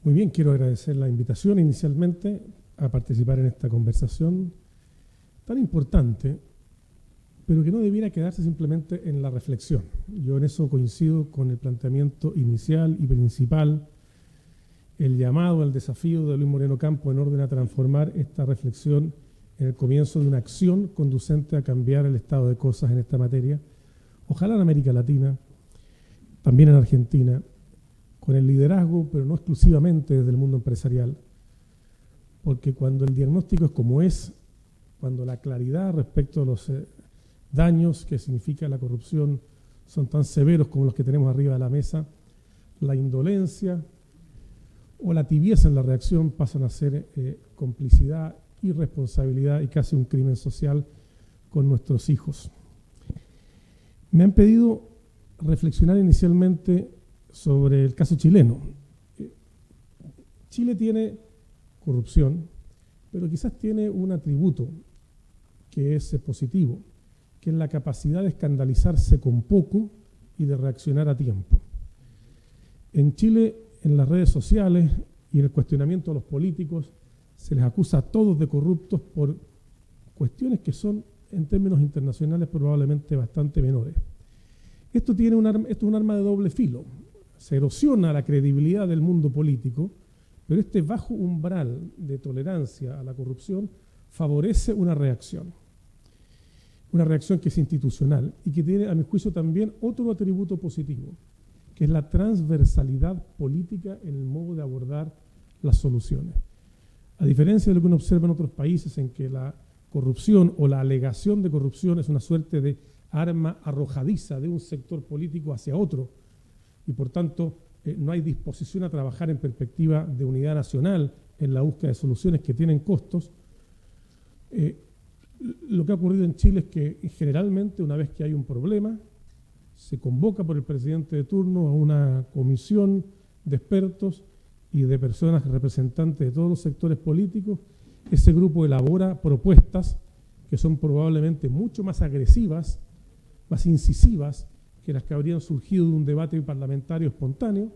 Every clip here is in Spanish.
Muy bien, quiero agradecer la invitación inicialmente a participar en esta conversación tan importante, pero que no debiera quedarse simplemente en la reflexión. Yo en eso coincido con el planteamiento inicial y principal, el llamado al desafío de Luis Moreno Campo en orden a transformar esta reflexión en el comienzo de una acción conducente a cambiar el estado de cosas en esta materia, ojalá en América Latina, también en Argentina, con el liderazgo, pero no exclusivamente desde el mundo empresarial, porque cuando el diagnóstico es como es, cuando la claridad respecto a los daños que significa la corrupción son tan severos como los que tenemos arriba de la mesa, la indolencia o la tibieza en la reacción pasan a ser complicidad, irresponsabilidad y casi un crimen social con nuestros hijos. Me han pedido reflexionar inicialmente sobre el caso chileno. Chile tiene corrupción, pero quizás tiene un atributo que es positivo, que es la capacidad de escandalizarse con poco y de reaccionar a tiempo. En Chile, en las redes sociales y en el cuestionamiento a los políticos, se les acusa a todos de corruptos por cuestiones que son, en términos internacionales, probablemente bastante menores. Esto es un arma de doble filo. Se erosiona la credibilidad del mundo político, pero este bajo umbral de tolerancia a la corrupción favorece una reacción que es institucional y que tiene, a mi juicio, también otro atributo positivo, que es la transversalidad política en el modo de abordar las soluciones. A diferencia de lo que uno observa en otros países en que la corrupción o la alegación de corrupción es una suerte de arma arrojadiza de un sector político hacia otro, y por tanto no hay disposición a trabajar en perspectiva de unidad nacional en la búsqueda de soluciones que tienen costos. Lo que ha ocurrido en Chile es que generalmente una vez que hay un problema se convoca por el presidente de turno a una comisión de expertos y de personas representantes de todos los sectores políticos. Ese grupo elabora propuestas que son probablemente mucho más agresivas, más incisivas que las que habrían surgido de un debate parlamentario espontáneo,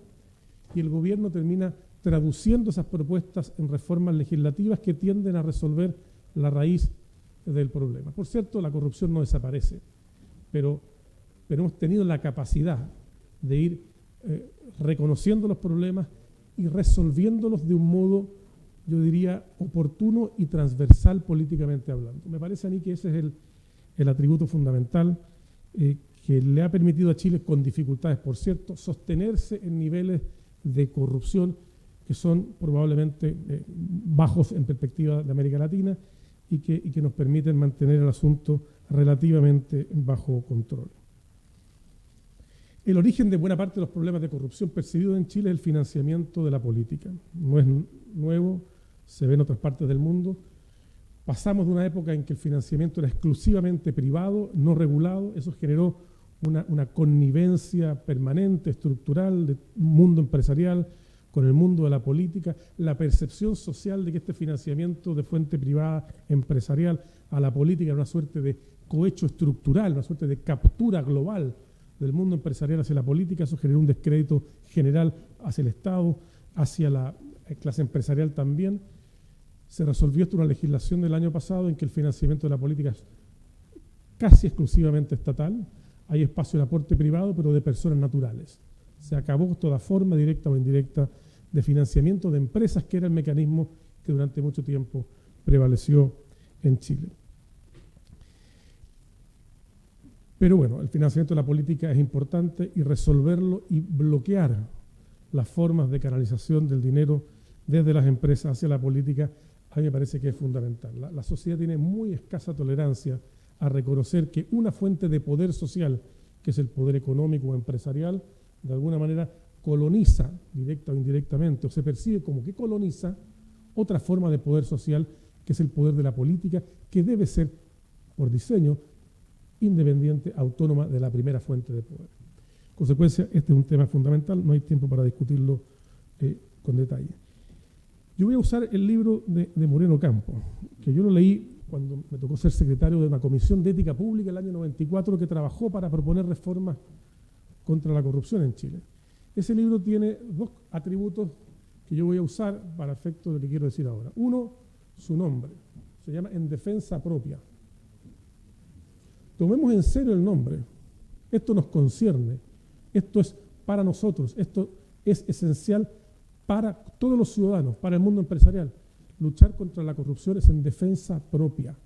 y el gobierno termina traduciendo esas propuestas en reformas legislativas que tienden a resolver la raíz del problema. Por cierto, la corrupción no desaparece, pero hemos tenido la capacidad de ir reconociendo los problemas y resolviéndolos de un modo, yo diría, oportuno y transversal políticamente hablando. Me parece a mí que ese es el atributo fundamental que le ha permitido a Chile, con dificultades por cierto, sostenerse en niveles de corrupción que son probablemente bajos en perspectiva de América Latina y que nos permiten mantener el asunto relativamente bajo control. El origen de buena parte de los problemas de corrupción percibidos en Chile es el financiamiento de la política. No es nuevo, se ve en otras partes del mundo. Pasamos de una época en que el financiamiento era exclusivamente privado, no regulado. Eso generó una connivencia permanente, estructural, del mundo empresarial con el mundo de la política. La percepción social de que este financiamiento de fuente privada empresarial a la política era una suerte de cohecho estructural, una suerte de captura global del mundo empresarial hacia la política. Eso generó un descrédito general hacia el Estado, hacia la clase empresarial también. Se resolvió esto en una legislación del año pasado en que el financiamiento de la política es casi exclusivamente estatal. Hay espacio de aporte privado, pero de personas naturales. Se acabó toda forma, directa o indirecta, de financiamiento de empresas, que era el mecanismo que durante mucho tiempo prevaleció en Chile. Pero bueno, el financiamiento de la política es importante, y resolverlo y bloquear las formas de canalización del dinero desde las empresas hacia la política, a mí me parece que es fundamental. La sociedad tiene muy escasa tolerancia a reconocer que una fuente de poder social, que es el poder económico o empresarial, de alguna manera coloniza, directa o indirectamente, o se percibe como que coloniza otra forma de poder social, que es el poder de la política, que debe ser, por diseño, independiente, autónoma de la primera fuente de poder. En consecuencia, este es un tema fundamental, no hay tiempo para discutirlo con detalle. Yo voy a usar el libro de Moreno Campo, que yo lo leí cuando me tocó ser secretario de una comisión de ética pública el año 94 que trabajó para proponer reformas contra la corrupción en Chile. Ese libro tiene dos atributos que yo voy a usar para efecto de lo que quiero decir ahora. Uno, su nombre. Se llama En Defensa Propia. Tomemos en serio el nombre. Esto nos concierne. Esto es para nosotros. Esto es esencial para todos los ciudadanos, para el mundo empresarial. Luchar contra la corrupción es en defensa propia.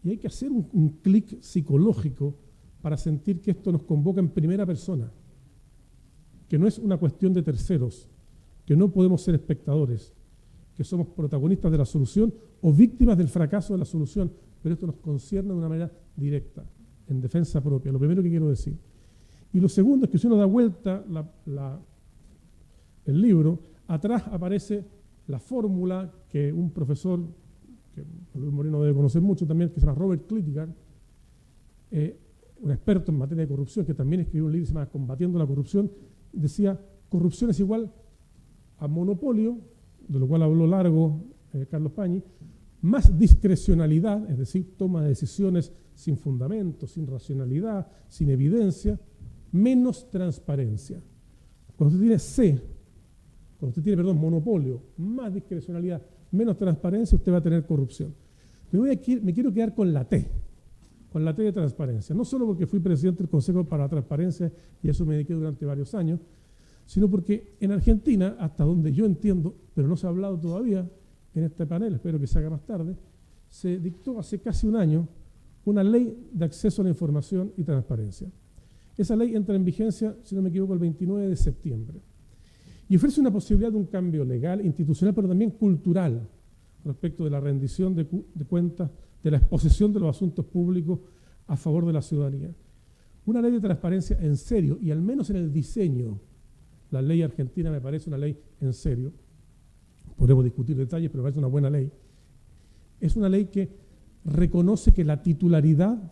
Y hay que hacer un clic psicológico para sentir que esto nos convoca en primera persona, que no es una cuestión de terceros, que no podemos ser espectadores, que somos protagonistas de la solución o víctimas del fracaso de la solución, pero esto nos concierne de una manera directa, en defensa propia, lo primero que quiero decir. Y lo segundo es que si uno da vuelta el libro, atrás aparece la fórmula que un profesor, que Luis Moreno debe conocer mucho también, que se llama Robert Klitgar, un experto en materia de corrupción, que también escribió un libro que se llama Combatiendo la Corrupción, decía, corrupción es igual a monopolio, de lo cual habló largo Carlos Pañi, más discrecionalidad, es decir, toma de decisiones sin fundamento, sin racionalidad, sin evidencia, menos transparencia. Cuando usted tiene monopolio, más discrecionalidad, menos transparencia, usted va a tener corrupción. Me quiero quedar con la T de transparencia, no solo porque fui presidente del Consejo para la Transparencia y a eso me dediqué durante varios años, sino porque en Argentina, hasta donde yo entiendo, pero no se ha hablado todavía en este panel, espero que se haga más tarde, se dictó hace casi un año una ley de acceso a la información y transparencia. Esa ley entra en vigencia, si no me equivoco, el 29 de septiembre. Y ofrece una posibilidad de un cambio legal, institucional, pero también cultural, respecto de la rendición de cuentas, de la exposición de los asuntos públicos a favor de la ciudadanía. Una ley de transparencia en serio, y al menos en el diseño, la ley argentina me parece una ley en serio. Podemos discutir detalles, pero me parece una buena ley. Es una ley que reconoce que la titularidad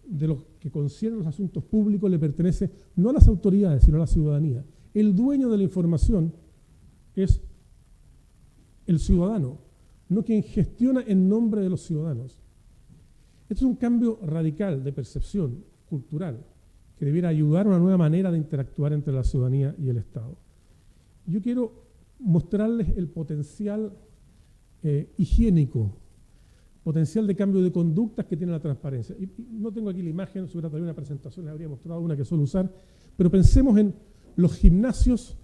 de los que conciernen los asuntos públicos le pertenece no a las autoridades, sino a la ciudadanía. El dueño de la información es el ciudadano, no quien gestiona en nombre de los ciudadanos. Esto es un cambio radical de percepción cultural que debiera ayudar a una nueva manera de interactuar entre la ciudadanía y el Estado. Yo quiero mostrarles el potencial higiénico, potencial de cambio de conductas que tiene la transparencia. Y no tengo aquí la imagen, si hubiera traído una presentación les habría mostrado una que suelo usar, pero pensemos en los gimnasios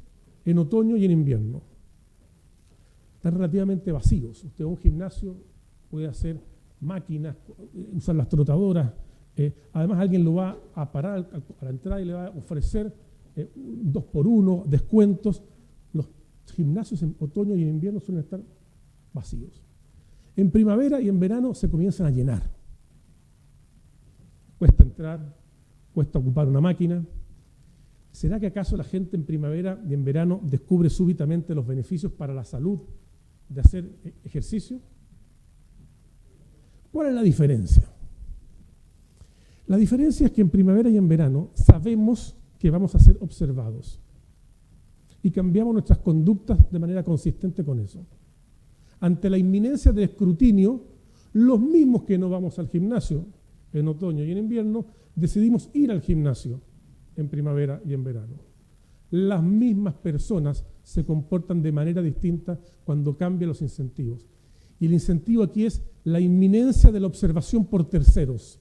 en otoño y en invierno. Están relativamente vacíos. Usted va a un gimnasio, puede hacer máquinas, usar las trotadoras. Además, alguien lo va a parar a la entrada y le va a ofrecer 2x1, descuentos. Los gimnasios en otoño y en invierno suelen estar vacíos. En primavera y en verano se comienzan a llenar. Cuesta entrar, cuesta ocupar una máquina. ¿Será que acaso la gente en primavera y en verano descubre súbitamente los beneficios para la salud de hacer ejercicio? ¿Cuál es la diferencia? La diferencia es que en primavera y en verano sabemos que vamos a ser observados y cambiamos nuestras conductas de manera consistente con eso. Ante la inminencia del escrutinio, los mismos que no vamos al gimnasio en otoño y en invierno, decidimos ir al gimnasio en primavera y en verano. Las mismas personas se comportan de manera distinta cuando cambian los incentivos. Y el incentivo aquí es la inminencia de la observación por terceros.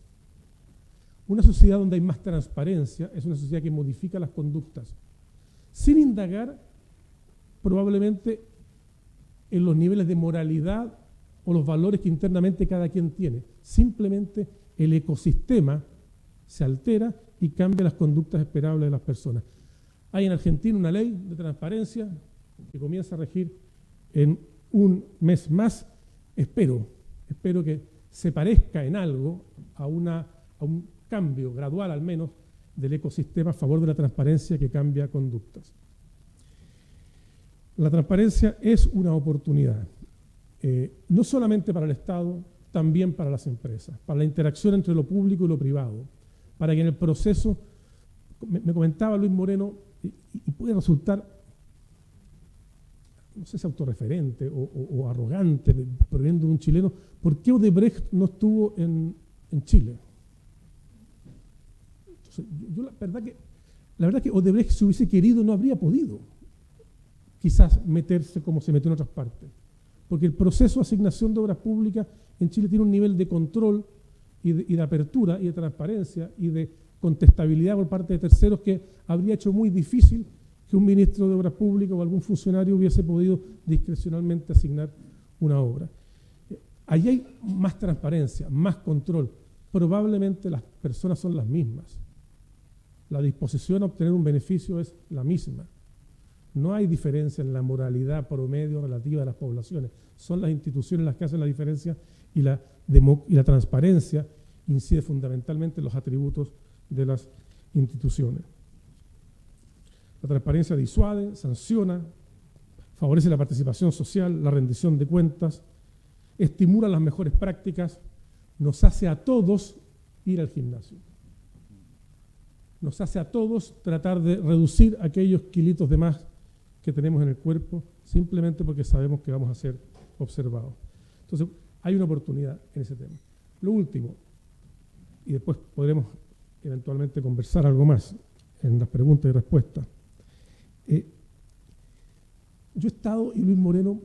Una sociedad donde hay más transparencia es una sociedad que modifica las conductas, sin indagar probablemente en los niveles de moralidad o los valores que internamente cada quien tiene. Simplemente el ecosistema se altera y cambia las conductas esperables de las personas. Hay en Argentina una ley de transparencia que comienza a regir en un mes más. Espero que se parezca en algo a un cambio gradual al menos del ecosistema a favor de la transparencia que cambia conductas. La transparencia es una oportunidad, no solamente para el Estado, también para las empresas, para la interacción entre lo público y lo privado, para que en el proceso, me comentaba Luis Moreno, y puede resultar, no sé si autorreferente o arrogante, proveniendo de un chileno, ¿por qué Odebrecht no estuvo en Chile? Entonces, la verdad que Odebrecht, si hubiese querido, no habría podido. quizás meterse como se metió en otras partes. Porque el proceso de asignación de obras públicas en Chile tiene un nivel de control y de apertura y de transparencia y de contestabilidad por parte de terceros que habría hecho muy difícil que un ministro de Obras Públicas o algún funcionario hubiese podido discrecionalmente asignar una obra. Allí hay más transparencia, más control. Probablemente las personas son las mismas. La disposición a obtener un beneficio es la misma. No hay diferencia en la moralidad promedio relativa de las poblaciones. Son las instituciones las que hacen la diferencia y la transparencia incide fundamentalmente en los atributos de las instituciones. La transparencia disuade, sanciona, favorece la participación social, la rendición de cuentas, estimula las mejores prácticas, nos hace a todos ir al gimnasio. Nos hace a todos tratar de reducir aquellos kilitos de más que tenemos en el cuerpo, simplemente porque sabemos que vamos a ser observados. Entonces, hay una oportunidad en ese tema. Lo último, y después podremos eventualmente conversar algo más en las preguntas y respuestas. Yo he estado, y Luis Moreno,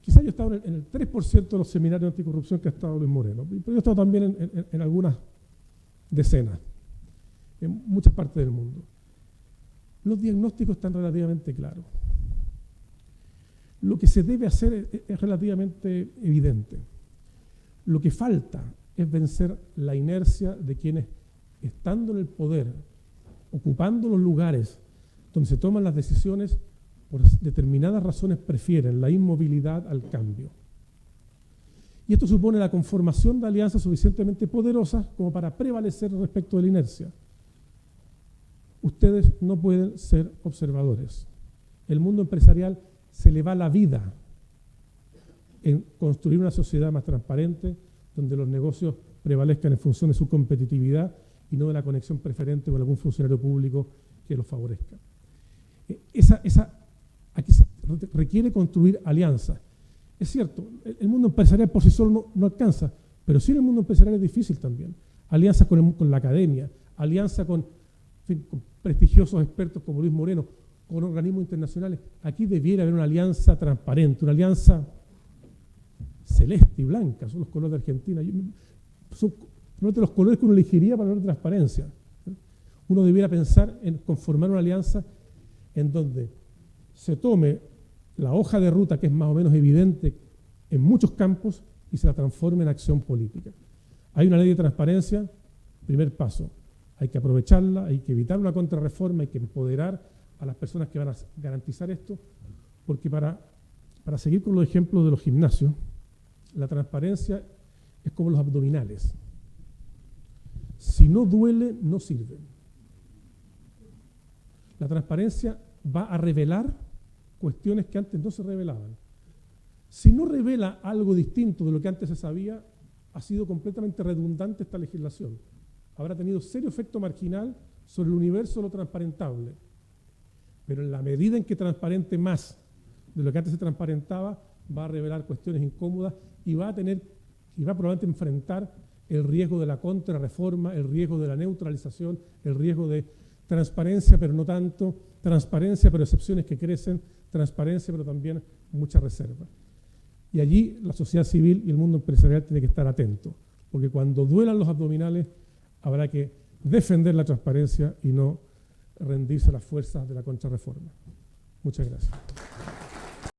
quizás yo he estado en el 3% de los seminarios anticorrupción que ha estado Luis Moreno, pero yo he estado también en algunas decenas, en muchas partes del mundo. Los diagnósticos están relativamente claros. Lo que se debe hacer es relativamente evidente. Lo que falta es vencer la inercia de quienes, estando en el poder, ocupando los lugares donde se toman las decisiones, por determinadas razones prefieren la inmovilidad al cambio. Y esto supone la conformación de alianzas suficientemente poderosas como para prevalecer respecto de la inercia. Ustedes no pueden ser observadores. El mundo empresarial se le va la vida en construir una sociedad más transparente, donde los negocios prevalezcan en función de su competitividad y no de la conexión preferente con algún funcionario público que los favorezca. Aquí se requiere construir alianzas. Es cierto, el mundo empresarial por sí solo no alcanza, pero sí en el mundo empresarial es difícil también. Alianzas con la academia, alianzas con prestigiosos expertos como Luis Moreno, con organismos internacionales. Aquí debiera haber una alianza transparente, una alianza celeste y blanca, son los colores de Argentina. Son los colores que uno elegiría para hablar de transparencia. Uno debiera pensar en conformar una alianza en donde se tome la hoja de ruta que es más o menos evidente en muchos campos y se la transforme en acción política. Hay una ley de transparencia, primer paso. Hay que aprovecharla, hay que evitar una contrarreforma, hay que empoderar a las personas que van a garantizar esto, porque para seguir con los ejemplos de los gimnasios, la transparencia es como los abdominales. Si no duele, no sirve. La transparencia va a revelar cuestiones que antes no se revelaban. Si no revela algo distinto de lo que antes se sabía, ha sido completamente redundante esta legislación. Habrá tenido serio efecto marginal sobre el universo de lo transparentable. Pero en la medida en que transparente más de lo que antes se transparentaba, va a revelar cuestiones incómodas y va probablemente a enfrentar el riesgo de la contrarreforma, el riesgo de la neutralización, el riesgo de transparencia, pero no tanto, transparencia, pero excepciones que crecen, transparencia, pero también mucha reserva. Y allí la sociedad civil y el mundo empresarial tiene que estar atentos, porque cuando duelan los abdominales, habrá que defender la transparencia y no rendirse a las fuerzas de la contrarreforma. Muchas gracias.